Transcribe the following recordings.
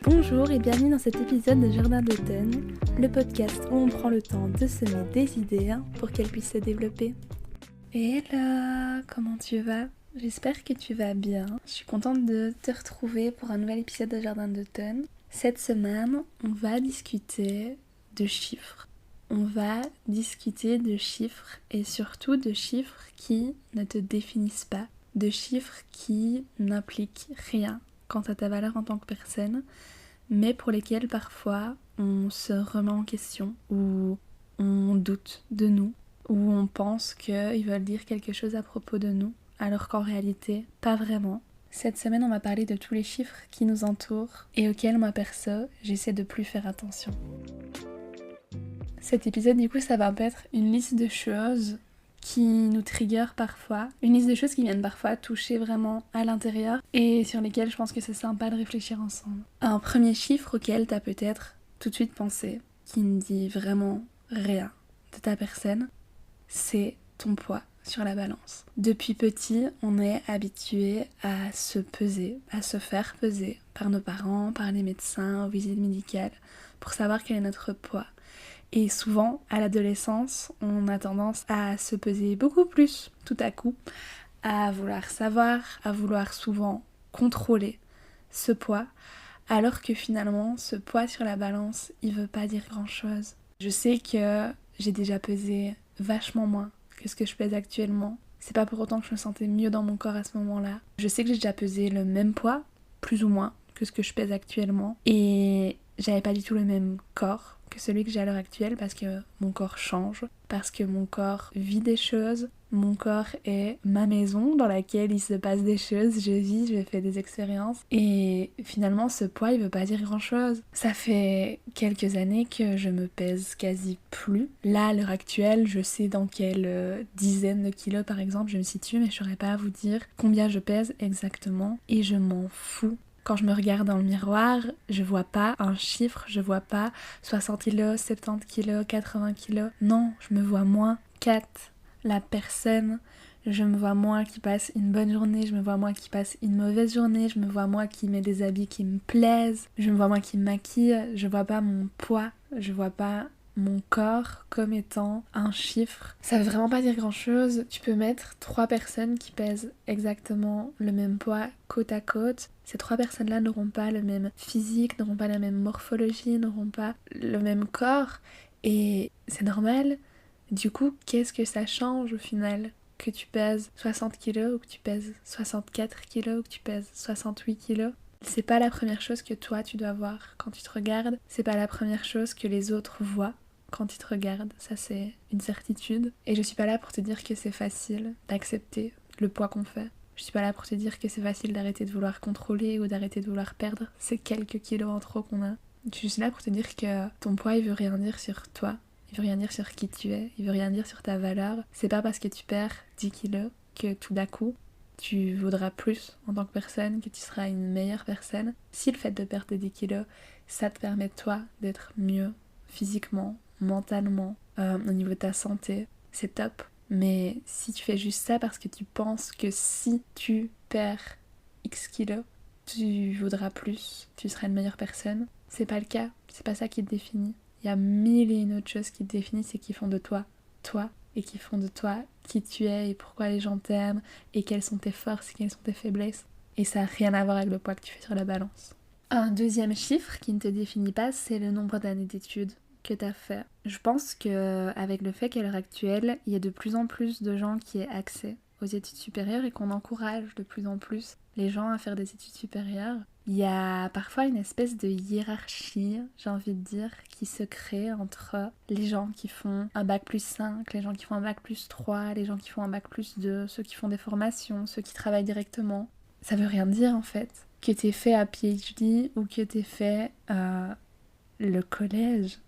Bonjour et bienvenue dans cet épisode de Jardin d'automne, le podcast où on prend le temps de semer des idées pour qu'elles puissent se développer. Hello, comment tu vas ? J'espère que tu vas bien. Je suis contente de te retrouver pour un nouvel épisode de Jardin d'automne. Cette semaine, on va discuter de chiffres. On va discuter de chiffres et surtout de chiffres qui ne te définissent pas, de chiffres qui n'impliquent rien quant à ta valeur en tant que personne, mais pour lesquels parfois on se remet en question, ou on doute de nous, ou on pense qu'ils veulent dire quelque chose à propos de nous, alors qu'en réalité, pas vraiment. Cette semaine, on va parler de tous les chiffres qui nous entourent et auxquels moi perso, j'essaie de plus faire attention. Cet épisode, du coup, ça va être une liste de choses qui nous trigger parfois, une liste de choses qui viennent parfois toucher vraiment à l'intérieur et sur lesquelles je pense que c'est sympa de réfléchir ensemble. Un premier chiffre auquel t'as peut-être tout de suite pensé, qui ne dit vraiment rien de ta personne, c'est ton poids sur la balance. Depuis petit, on est habitué à se peser, à se faire peser par nos parents, par les médecins, aux visites médicales, pour savoir quel est notre poids. Et souvent, à l'adolescence, on a tendance à se peser beaucoup plus tout à coup, à vouloir savoir, à vouloir souvent contrôler ce poids, alors que finalement, ce poids sur la balance, il veut pas dire grand-chose. Je sais que j'ai déjà pesé vachement moins que ce que je pèse actuellement. C'est pas pour autant que je me sentais mieux dans mon corps à ce moment-là. Je sais que j'ai déjà pesé le même poids, plus ou moins, que ce que je pèse actuellement. Et j'avais pas du tout le même corps que celui que j'ai à l'heure actuelle parce que mon corps change, parce que mon corps vit des choses. Mon corps est ma maison dans laquelle il se passe des choses, je vis, je fais des expériences. Et finalement, ce poids, il veut pas dire grand-chose. Ça fait quelques années que je me pèse quasi plus. Là, à l'heure actuelle, je sais dans quelle dizaine de kilos, par exemple, je me situe, mais je saurais pas vous dire combien je pèse exactement. Et je m'en fous. Quand je me regarde dans le miroir, je vois pas un chiffre, je vois pas 60 kilos, 70 kilos, 80 kilos. Non, je me vois moins 4. La personne, je me vois moi qui passe une bonne journée, je me vois moi qui passe une mauvaise journée, je me vois moi qui met des habits qui me plaisent, je me vois moi qui me maquille, je vois pas mon poids, je vois pas mon corps comme étant un chiffre. Ça veut vraiment pas dire grand chose. Tu peux mettre 3 personnes qui pèsent exactement le même poids côte à côte. Ces 3 personnes-là n'auront pas le même physique, n'auront pas la même morphologie, n'auront pas le même corps. Et c'est normal. Du coup, qu'est-ce que ça change au final ? Que tu pèses 60 kilos ou que tu pèses 64 kilos ou que tu pèses 68 kilos ? C'est pas la première chose que toi tu dois voir quand tu te regardes, c'est pas la première chose que les autres voient quand ils te regardent, ça c'est une certitude. Et je suis pas là pour te dire que c'est facile d'accepter le poids qu'on fait. Je suis pas là pour te dire que c'est facile d'arrêter de vouloir contrôler ou d'arrêter de vouloir perdre ces quelques kilos en trop qu'on a. Je suis là pour te dire que ton poids il veut rien dire sur toi, il veut rien dire sur qui tu es, il veut rien dire sur ta valeur. C'est pas parce que tu perds 10 kilos que tout d'un coup tu vaudras plus en tant que personne, que tu seras une meilleure personne. Si le fait de perdre 10 kilos, ça te permet toi d'être mieux physiquement, mentalement, au niveau de ta santé, c'est top. Mais si tu fais juste ça parce que tu penses que si tu perds X kilos, tu vaudras plus, tu seras une meilleure personne, c'est pas le cas, c'est pas ça qui te définit. Il y a mille et une autres choses qui te définissent et qui font de toi, toi, et qui font de toi qui tu es et pourquoi les gens t'aiment et quelles sont tes forces et quelles sont tes faiblesses. Et ça n'a rien à voir avec le poids que tu fais sur la balance. Un deuxième chiffre qui ne te définit pas, c'est le nombre d'années d'études que tu as fait. Je pense qu'avec le fait qu'à l'heure actuelle, il y a de plus en plus de gens qui aient accès aux études supérieures et qu'on encourage de plus en plus les gens à faire des études supérieures, il y a parfois une espèce de hiérarchie, j'ai envie de dire, qui se crée entre les gens qui font un bac plus 5, les gens qui font un bac plus 3, les gens qui font un bac plus 2, ceux qui font des formations, ceux qui travaillent directement. Ça veut rien dire en fait. Que t'aies fait un PhD ou que t'aies fait le collège,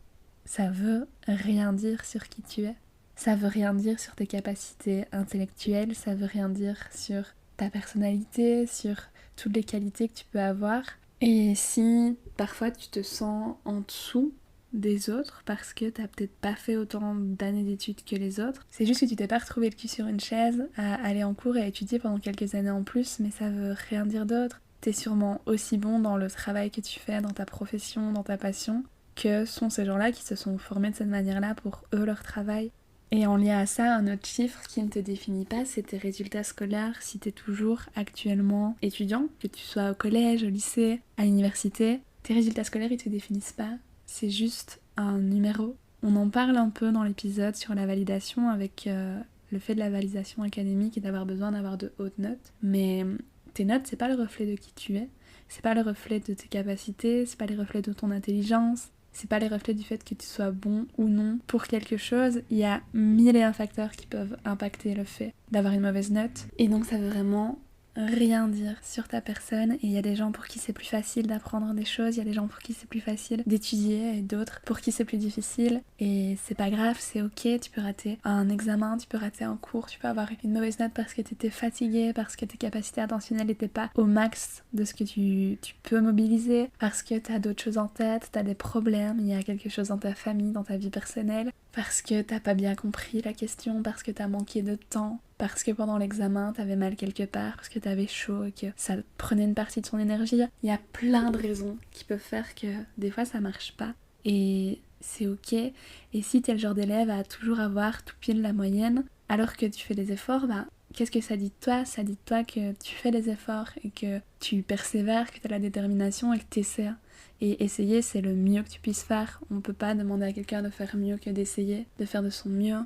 ça veut rien dire sur qui tu es. Ça veut rien dire sur tes capacités intellectuelles, ça veut rien dire sur ta personnalité, sur toutes les qualités que tu peux avoir. Et si parfois tu te sens en dessous des autres parce que t'as peut-être pas fait autant d'années d'études que les autres, c'est juste que tu t'es pas retrouvé le cul sur une chaise à aller en cours et à étudier pendant quelques années en plus, mais ça veut rien dire d'autre. t'es sûrement aussi bon dans le travail que tu fais, dans ta profession, dans ta passion, que sont ces gens-là qui se sont formés de cette manière-là pour eux, leur travail. Et en lien à ça, un autre chiffre qui ne te définit pas, c'est tes résultats scolaires. Si t'es toujours actuellement étudiant, que tu sois au collège, au lycée, à l'université, tes résultats scolaires, ils te définissent pas. C'est juste un numéro. On en parle un peu dans l'épisode sur la validation avec le fait de la validation académique et d'avoir besoin d'avoir de hautes notes. Mais tes notes, c'est pas le reflet de qui tu es. C'est pas le reflet de tes capacités, c'est pas le reflet de ton intelligence. C'est pas les reflets du fait que tu sois bon ou non pour quelque chose. Il y a mille et un facteurs qui peuvent impacter le fait d'avoir une mauvaise note. Et donc ça veut vraiment rien dire sur ta personne. Et il y a des gens pour qui c'est plus facile d'apprendre des choses, il y a des gens pour qui c'est plus facile d'étudier et d'autres pour qui c'est plus difficile. Et c'est pas grave, c'est ok, tu peux rater un examen, tu peux rater un cours, tu peux avoir une mauvaise note parce que t'étais fatigué, parce que tes capacités attentionnelles n'étaient pas au max de ce que tu peux mobiliser, parce que t'as d'autres choses en tête, t'as des problèmes, il y a quelque chose dans ta famille, dans ta vie personnelle, parce que t'as pas bien compris la question, parce que t'as manqué de temps, parce que pendant l'examen t'avais mal quelque part, parce que t'avais chaud et que ça prenait une partie de ton énergie. Il y a plein de raisons qui peuvent faire que des fois ça marche pas et c'est ok. Et si t'es le genre d'élève à toujours avoir tout pile la moyenne alors que tu fais des efforts, bah qu'est-ce que ça dit de toi? Ça dit de toi que tu fais des efforts et que tu persévères, que t'as la détermination et que t'essaies. Et essayer, c'est le mieux que tu puisses faire. On peut pas demander à quelqu'un de faire mieux que d'essayer, de faire de son mieux.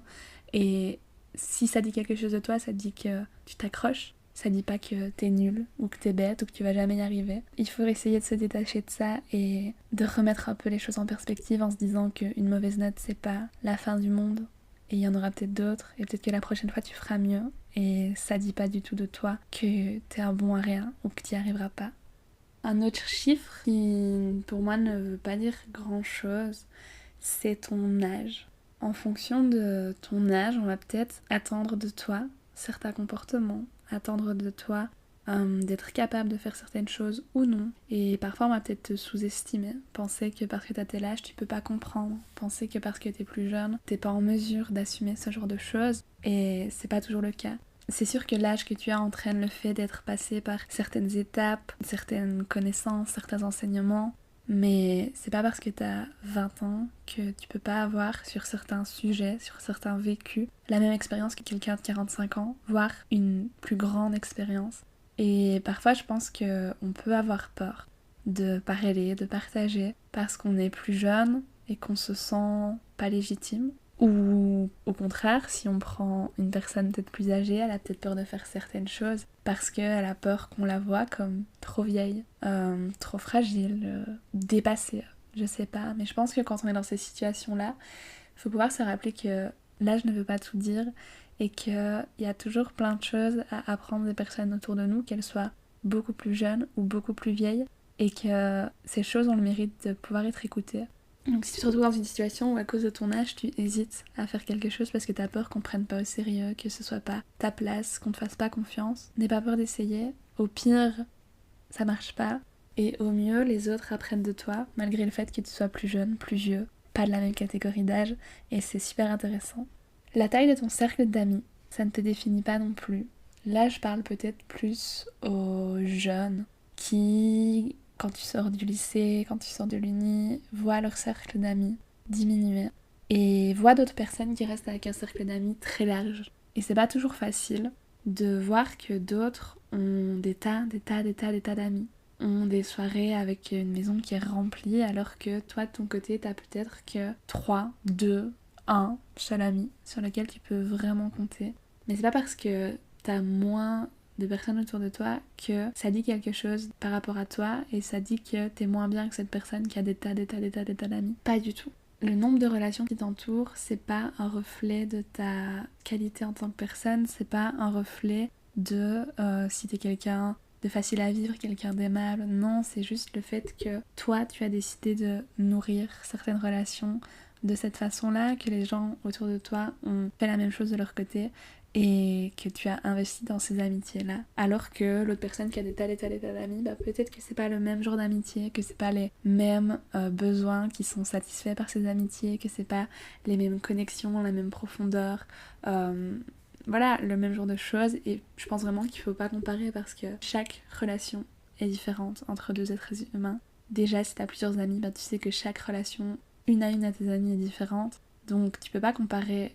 Et si ça dit quelque chose de toi, ça dit que tu t'accroches. Ça dit pas que t'es nul ou que t'es bête ou que tu vas jamais y arriver. Il faut essayer de se détacher de ça et de remettre un peu les choses en perspective en se disant qu'une mauvaise note, c'est pas la fin du monde. Et il y en aura peut-être d'autres et peut-être que la prochaine fois tu feras mieux. Et ça dit pas du tout de toi que t'es un bon à rien ou que t'y arriveras pas. Un autre chiffre qui pour moi ne veut pas dire grand chose, c'est ton âge. En fonction de ton âge, on va peut-être attendre de toi certains comportements, attendre de toi d'être capable de faire certaines choses ou non. Et parfois on va peut-être te sous-estimer, penser que parce que t'as tel âge tu peux pas comprendre, penser que parce que t'es plus jeune t'es pas en mesure d'assumer ce genre de choses, et c'est pas toujours le cas. C'est sûr que l'âge que tu as entraîne le fait d'être passé par certaines étapes, certaines connaissances, certains enseignements, mais c'est pas parce que t'as 20 ans que tu peux pas avoir sur certains sujets, sur certains vécus, la même expérience que quelqu'un de 45 ans, voire une plus grande expérience. Et parfois je pense qu'on peut avoir peur de parler, de partager, parce qu'on est plus jeune et qu'on se sent pas légitime. Ou au contraire, si on prend une personne peut-être plus âgée, elle a peut-être peur de faire certaines choses parce qu'elle a peur qu'on la voit comme trop vieille, trop fragile, dépassée, je sais pas. Mais je pense que quand on est dans ces situations-là, il faut pouvoir se rappeler que l'âge ne veut pas tout dire et qu'il y a toujours plein de choses à apprendre des personnes autour de nous, qu'elles soient beaucoup plus jeunes ou beaucoup plus vieilles, et que ces choses ont le mérite de pouvoir être écoutées. Donc si tu te retrouves dans une situation où à cause de ton âge tu hésites à faire quelque chose parce que t'as peur qu'on prenne pas au sérieux, que ce soit pas ta place, qu'on te fasse pas confiance, n'aie pas peur d'essayer. Au pire, ça marche pas. Et au mieux, les autres apprennent de toi, malgré le fait que tu sois plus jeune, plus vieux, pas de la même catégorie d'âge, et c'est super intéressant. La taille de ton cercle d'amis, ça ne te définit pas non plus. Là, je parle peut-être plus aux jeunes qui, quand tu sors du lycée, quand tu sors de l'uni, voient leur cercle d'amis diminuer et voient d'autres personnes qui restent avec un cercle d'amis très large. Et c'est pas toujours facile de voir que d'autres ont des tas d'amis, ont des soirées avec une maison qui est remplie, alors que toi de ton côté t'as peut-être que 3, 2, 1 seul ami sur lequel tu peux vraiment compter. Mais c'est pas parce que t'as moins de personnes autour de toi que ça dit quelque chose par rapport à toi et ça dit que t'es moins bien que cette personne qui a des tas d'amis. Pas du tout. Le nombre de relations qui t'entourent, c'est pas un reflet de ta qualité en tant que personne, c'est pas un reflet de si t'es quelqu'un de facile à vivre, quelqu'un d'aimable. Non, c'est juste le fait que toi, tu as décidé de nourrir certaines relations de cette façon-là, que les gens autour de toi ont fait la même chose de leur côté et que tu as investi dans ces amitiés-là. Alors que l'autre personne qui a des tas d'amis, bah peut-être que c'est pas le même genre d'amitié, que c'est pas les mêmes besoins qui sont satisfaits par ces amitiés, que c'est pas les mêmes connexions, la même profondeur, voilà, le même genre de choses. Et je pense vraiment qu'il faut pas comparer parce que chaque relation est différente entre deux êtres humains. Déjà, si t'as plusieurs amis, tu sais que chaque relation, une à tes amis, est différente. Donc tu peux pas comparer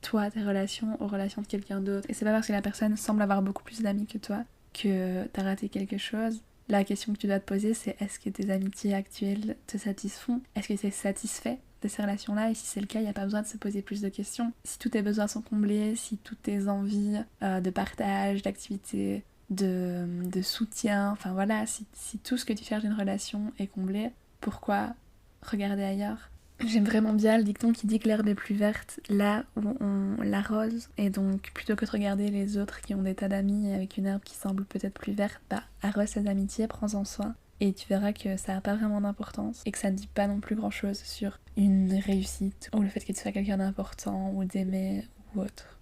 toi, tes relations, aux relations de quelqu'un d'autre. Et c'est pas parce que la personne semble avoir beaucoup plus d'amis que toi que t'as raté quelque chose. La question que tu dois te poser, c'est est-ce que tes amitiés actuelles te satisfont? Est-ce que tu es satisfait de ces relations-là? Et si c'est le cas, il n'y a pas besoin de se poser plus de questions. Si tous tes besoins sont comblés, si toutes tes envies de partage, d'activité, de soutien, enfin voilà, si tout ce que tu cherches d'une relation est comblé, pourquoi regarder ailleurs? J'aime vraiment bien le dicton qui dit que l'herbe est plus verte là où on l'arrose. Et donc, plutôt que de regarder les autres qui ont des tas d'amis avec une herbe qui semble peut-être plus verte, arrose tes amitiés, prends-en soin. Et tu verras que ça n'a pas vraiment d'importance et que ça ne dit pas non plus grand-chose sur une réussite ou le fait que tu sois quelqu'un d'important ou d'aimer ou autre.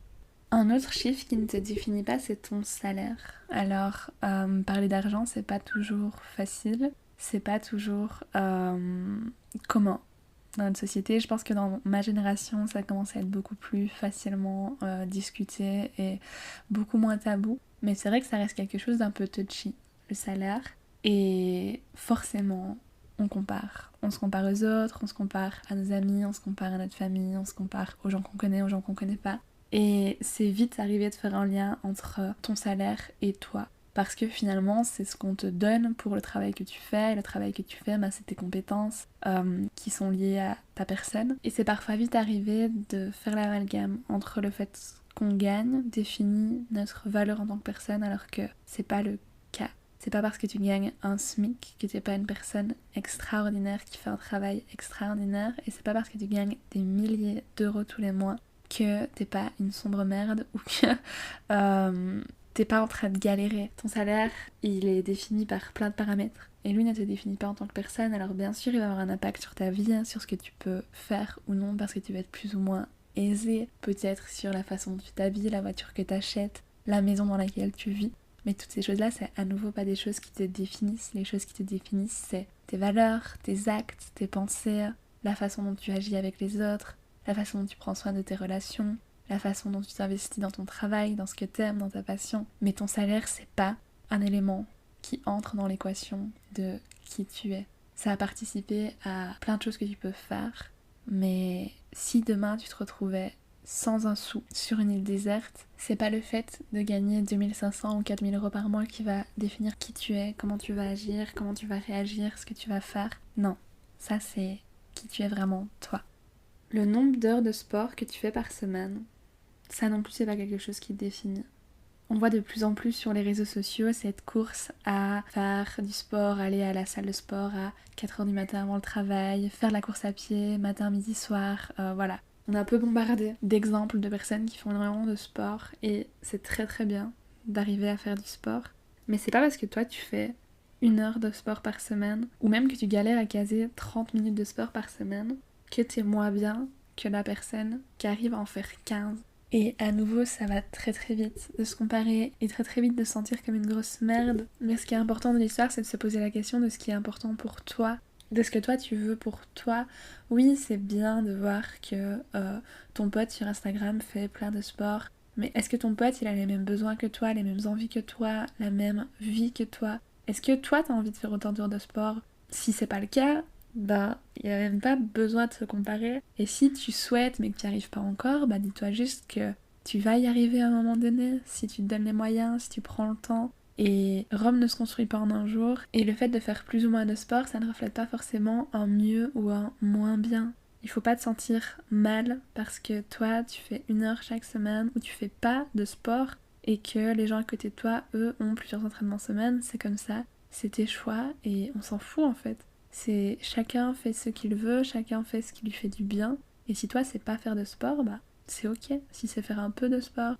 Un autre chiffre qui ne te définit pas, c'est ton salaire. Alors, parler d'argent, c'est pas toujours facile. C'est pas toujours comment dans notre société. Je pense que dans ma génération, ça commence à être beaucoup plus facilement discuté et beaucoup moins tabou. Mais c'est vrai que ça reste quelque chose d'un peu touchy, le salaire. Et forcément, on compare. On se compare aux autres, on se compare à nos amis, on se compare à notre famille, on se compare aux gens qu'on connaît, aux gens qu'on connaît pas. Et c'est vite arrivé de faire un lien entre ton salaire et toi. Parce que finalement, c'est ce qu'on te donne pour le travail que tu fais. Et le travail que tu fais, c'est tes compétences qui sont liées à ta personne. Et c'est parfois vite arrivé de faire l'amalgame entre le fait qu'on gagne définit notre valeur en tant que personne, alors que c'est pas le cas. C'est pas parce que tu gagnes un SMIC que t'es pas une personne extraordinaire qui fait un travail extraordinaire. Et c'est pas parce que tu gagnes des milliers d'euros tous les mois que t'es pas une sombre merde ou que t'es pas en train de galérer. Ton salaire, il est défini par plein de paramètres et lui ne te définit pas en tant que personne. Alors bien sûr, il va avoir un impact sur ta vie, sur ce que tu peux faire ou non parce que tu vas être plus ou moins aisé, peut-être sur la façon dont tu t'habilles, la voiture que t'achètes, la maison dans laquelle tu vis. Mais toutes ces choses-là, c'est à nouveau pas des choses qui te définissent. Les choses qui te définissent, c'est tes valeurs, tes actes, tes pensées, la façon dont tu agis avec les autres, la façon dont tu prends soin de tes relations, la façon dont tu t'investis dans ton travail, dans ce que t'aimes, dans ta passion. Mais ton salaire, c'est pas un élément qui entre dans l'équation de qui tu es. Ça a participé à plein de choses que tu peux faire, mais si demain tu te retrouvais sans un sou sur une île déserte, c'est pas le fait de gagner 2500 ou 4000 euros par mois qui va définir qui tu es, comment tu vas agir, comment tu vas réagir, ce que tu vas faire. Non, ça c'est qui tu es vraiment, toi. Le nombre d'heures de sport que tu fais par semaine, ça non plus c'est pas quelque chose qui te définit. On voit de plus en plus sur les réseaux sociaux cette course à faire du sport, aller à la salle de sport à 4h du matin avant le travail, faire la course à pied, matin, midi, soir, voilà. On est un peu bombardé d'exemples de personnes qui font énormément de sport et c'est très très bien d'arriver à faire du sport. Mais c'est pas parce que toi tu fais 1 heure de sport par semaine ou même que tu galères à caser 30 minutes de sport par semaine que t'es moins bien que la personne qui arrive à en faire 15. Et à nouveau, ça va très très vite de se comparer et très très vite de se sentir comme une grosse merde. Mais ce qui est important dans l'histoire, c'est de se poser la question de ce qui est important pour toi, de ce que toi tu veux pour toi. Oui, c'est bien de voir que ton pote sur Instagram fait plein de sport, mais est-ce que ton pote il a les mêmes besoins que toi, les mêmes envies que toi, la même vie que toi? Est-ce que toi t'as envie de faire autant d'heures de sport? Si c'est pas le cas, il n'y a même pas besoin de se comparer. Et si tu souhaites mais que tu n'y arrives pas encore, dis-toi juste que tu vas y arriver à un moment donné, si tu te donnes les moyens, si tu prends le temps. Et Rome ne se construit pas en un jour. Et le fait de faire plus ou moins de sport, ça ne reflète pas forcément un mieux ou un moins bien. Il faut pas te sentir mal parce que toi, tu fais 1 heure chaque semaine ou tu fais pas de sport et que les gens à côté de toi, eux, ont plusieurs entraînements semaine. C'est comme ça, c'est tes choix et on s'en fout en fait. C'est chacun fait ce qu'il veut, chacun fait ce qui lui fait du bien. Et si toi c'est pas faire de sport, c'est ok. Si c'est faire un peu de sport,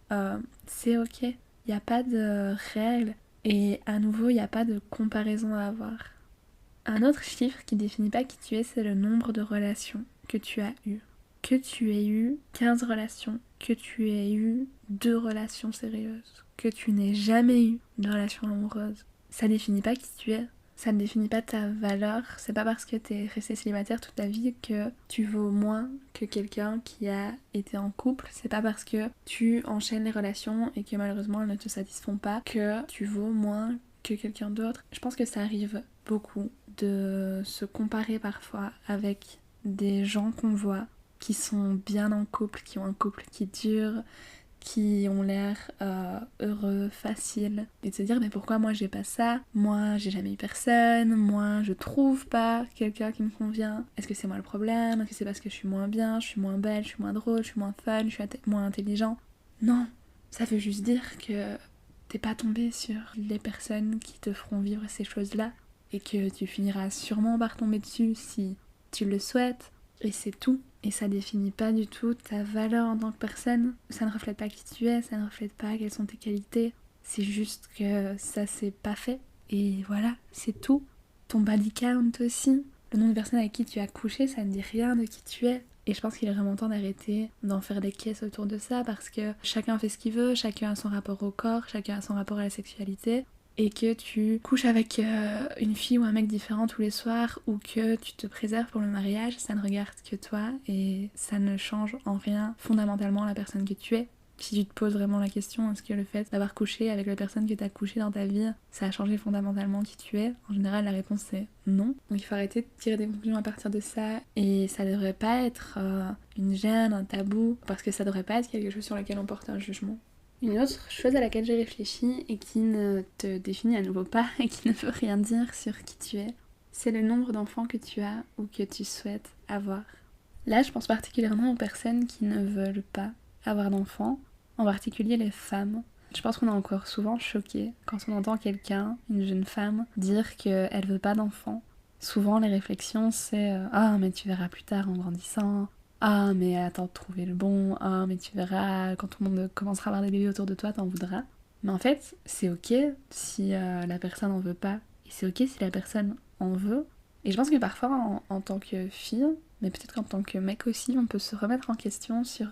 c'est ok. Il n'y a pas de règles et à nouveau il n'y a pas de comparaison à avoir. Un autre chiffre qui définit pas qui tu es, c'est le nombre de relations que tu as eues. Que tu aies eu 15 relations, que tu aies eu 2 relations sérieuses, que tu n'aies jamais eu de relation amoureuse, ça définit pas qui tu es. Ça ne définit pas ta valeur, c'est pas parce que t'es resté célibataire toute ta vie que tu vaux moins que quelqu'un qui a été en couple, c'est pas parce que tu enchaînes les relations et que malheureusement elles ne te satisfont pas que tu vaux moins que quelqu'un d'autre. Je pense que ça arrive beaucoup de se comparer parfois avec des gens qu'on voit qui sont bien en couple, qui ont un couple qui dure, qui ont l'air heureux, facile, et de se dire mais pourquoi moi j'ai pas ça, moi j'ai jamais eu personne, moi je trouve pas quelqu'un qui me convient, est-ce que c'est moi le problème, est-ce que c'est parce que je suis moins bien, je suis moins belle, je suis moins drôle, je suis moins fun, je suis moins intelligent. Non, ça veut juste dire que t'es pas tombé sur les personnes qui te feront vivre ces choses-là et que tu finiras sûrement par tomber dessus si tu le souhaites, et c'est tout. Et ça définit pas du tout ta valeur en tant que personne. Ça ne reflète pas qui tu es, ça ne reflète pas quelles sont tes qualités. C'est juste que ça s'est pas fait. Et voilà, c'est tout. Ton body count aussi. Le nombre de personnes avec qui tu as couché, ça ne dit rien de qui tu es. Et je pense qu'il est vraiment temps d'arrêter d'en faire des caisses autour de ça parce que chacun fait ce qu'il veut, chacun a son rapport au corps, chacun a son rapport à la sexualité. Et que tu couches avec une fille ou un mec différent tous les soirs ou que tu te préserves pour le mariage, ça ne regarde que toi et ça ne change en rien fondamentalement la personne que tu es. Si tu te poses vraiment la question, est-ce que le fait d'avoir couché avec la personne que tu as couché dans ta vie, ça a changé fondamentalement qui tu es? En général, la réponse c'est non. Donc il faut arrêter de tirer des conclusions à partir de ça et ça devrait pas être une gêne, un tabou, parce que ça devrait pas être quelque chose sur lequel on porte un jugement. Une autre chose à laquelle j'ai réfléchi et qui ne te définit à nouveau pas et qui ne veut rien dire sur qui tu es, c'est le nombre d'enfants que tu as ou que tu souhaites avoir. Là, je pense particulièrement aux personnes qui ne veulent pas avoir d'enfants, en particulier les femmes. Je pense qu'on est encore souvent choqués quand on entend quelqu'un, une jeune femme, dire qu'elle veut pas d'enfants. Souvent, les réflexions, c'est « Ah, mais tu verras plus tard en grandissant ». Ah mais attends de trouver le bon, ah mais tu verras, quand tout le monde commencera à avoir des bébés autour de toi, t'en voudras. Mais en fait, c'est ok si la personne en veut pas, et c'est ok si la personne en veut. Et je pense que parfois, en tant que fille, mais peut-être qu'en tant que mec aussi, on peut se remettre en question sur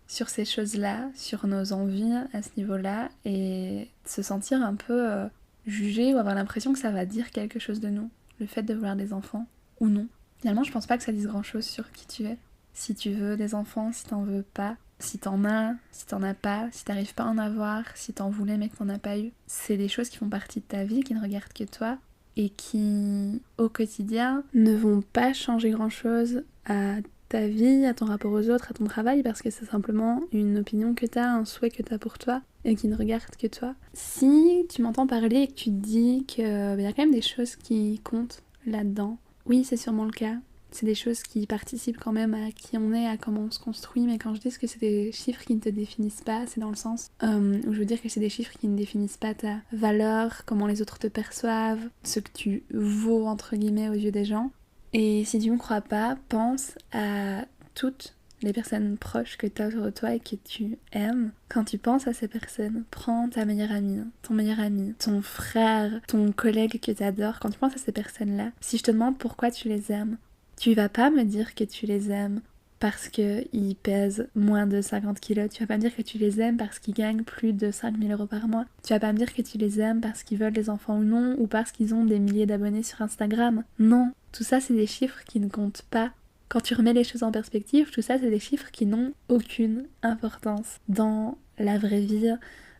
ces choses-là, sur nos envies à ce niveau-là, et se sentir un peu jugé ou avoir l'impression que ça va dire quelque chose de nous, le fait de vouloir des enfants, ou non. Finalement, je pense pas que ça dise grand-chose sur qui tu es. Si tu veux des enfants, si t'en veux pas, si t'en as, si t'en as pas, si t'arrives pas à en avoir, si t'en voulais mais que t'en as pas eu. C'est des choses qui font partie de ta vie, qui ne regardent que toi et qui, au quotidien, ne vont pas changer grand-chose à ta vie, à ton rapport aux autres, à ton travail, parce que c'est simplement une opinion que t'as, un souhait que t'as pour toi et qui ne regarde que toi. Si tu m'entends parler et que tu te dis qu'il y a quand même des choses qui comptent là-dedans, oui, c'est sûrement le cas. C'est des choses qui participent quand même à qui on est, à comment on se construit, mais quand je dis que c'est des chiffres qui ne te définissent pas, c'est dans le sens où je veux dire que c'est des chiffres qui ne définissent pas ta valeur, comment les autres te perçoivent, ce que tu vaux entre guillemets aux yeux des gens. Et si tu me crois pas, pense à toutes les personnes proches que tu as autour de toi et que tu aimes. Quand tu penses à ces personnes, prends ta meilleure amie, ton meilleur ami, ton frère, ton collègue que tu adores. Quand tu penses à ces personnes-là, si je te demande pourquoi tu les aimes, tu vas pas me dire que tu les aimes parce qu'ils pèsent moins de 50 kilos. Tu vas pas me dire que tu les aimes parce qu'ils gagnent plus de 5 000 € par mois. Tu vas pas me dire que tu les aimes parce qu'ils veulent des enfants ou non, ou parce qu'ils ont des milliers d'abonnés sur Instagram. Non, tout ça c'est des chiffres qui ne comptent pas. Quand tu remets les choses en perspective, tout ça c'est des chiffres qui n'ont aucune importance dans la vraie vie,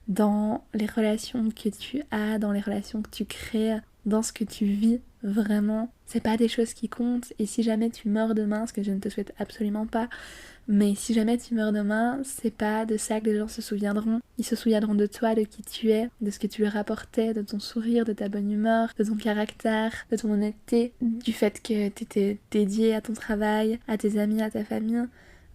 dans les relations que tu as, dans les relations que tu crées, dans ce que tu vis. Vraiment, c'est pas des choses qui comptent. Et si jamais tu meurs demain, ce que je ne te souhaite absolument pas, mais si jamais tu meurs demain, c'est pas de ça que les gens se souviendront. Ils se souviendront de toi, de qui tu es, de ce que tu leur apportais, de ton sourire, de ta bonne humeur, de ton caractère, de ton honnêteté, du fait que t'étais dédié à ton travail, à tes amis, à ta famille.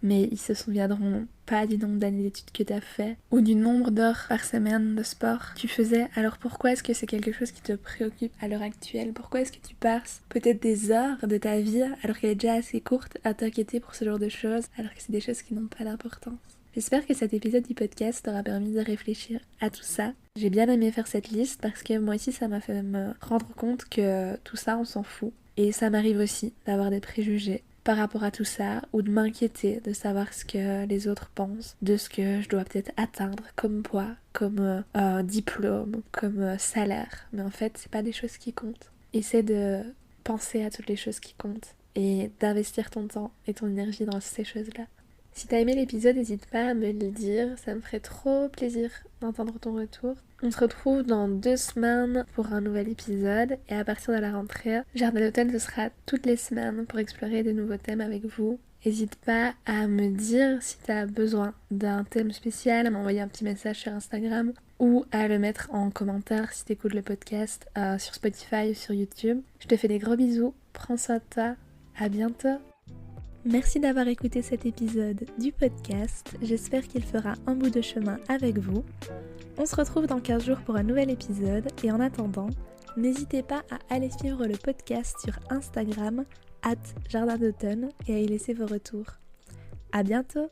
Mais ils se souviendront pas du nombre d'années d'études que t'as fait ou du nombre d'heures par semaine de sport que tu faisais. Alors pourquoi est-ce que c'est quelque chose qui te préoccupe à l'heure actuelle? Pourquoi est-ce que tu passes peut-être des heures de ta vie alors qu'elle est déjà assez courte à t'inquiéter pour ce genre de choses alors que c'est des choses qui n'ont pas d'importance? J'espère que cet épisode du podcast t'aura permis de réfléchir à tout ça. J'ai bien aimé faire cette liste parce que moi aussi ça m'a fait me rendre compte que tout ça on s'en fout. Et ça m'arrive aussi d'avoir des préjugés par rapport à tout ça, ou de m'inquiéter de savoir ce que les autres pensent, de ce que je dois peut-être atteindre comme poids, comme diplôme, comme salaire. Mais en fait, c'est pas des choses qui comptent. Essaie de penser à toutes les choses qui comptent et d'investir ton temps et ton énergie dans ces choses-là. Si t'as aimé l'épisode, n'hésite pas à me le dire, ça me ferait trop plaisir d'entendre ton retour. On se retrouve dans 2 semaines pour un nouvel épisode et à partir de la rentrée, Jardin d'automne ce sera toutes les semaines pour explorer des nouveaux thèmes avec vous. N'hésite pas à me dire si tu as besoin d'un thème spécial, à m'envoyer un petit message sur Instagram ou à le mettre en commentaire si tu écoutes le podcast sur Spotify ou sur YouTube. Je te fais des gros bisous, prends soin de toi, à bientôt. Merci d'avoir écouté cet épisode du podcast, j'espère qu'il fera un bout de chemin avec vous. On se retrouve dans 15 jours pour un nouvel épisode et en attendant, n'hésitez pas à aller suivre le podcast sur Instagram @jardin d'automne et à y laisser vos retours. À bientôt!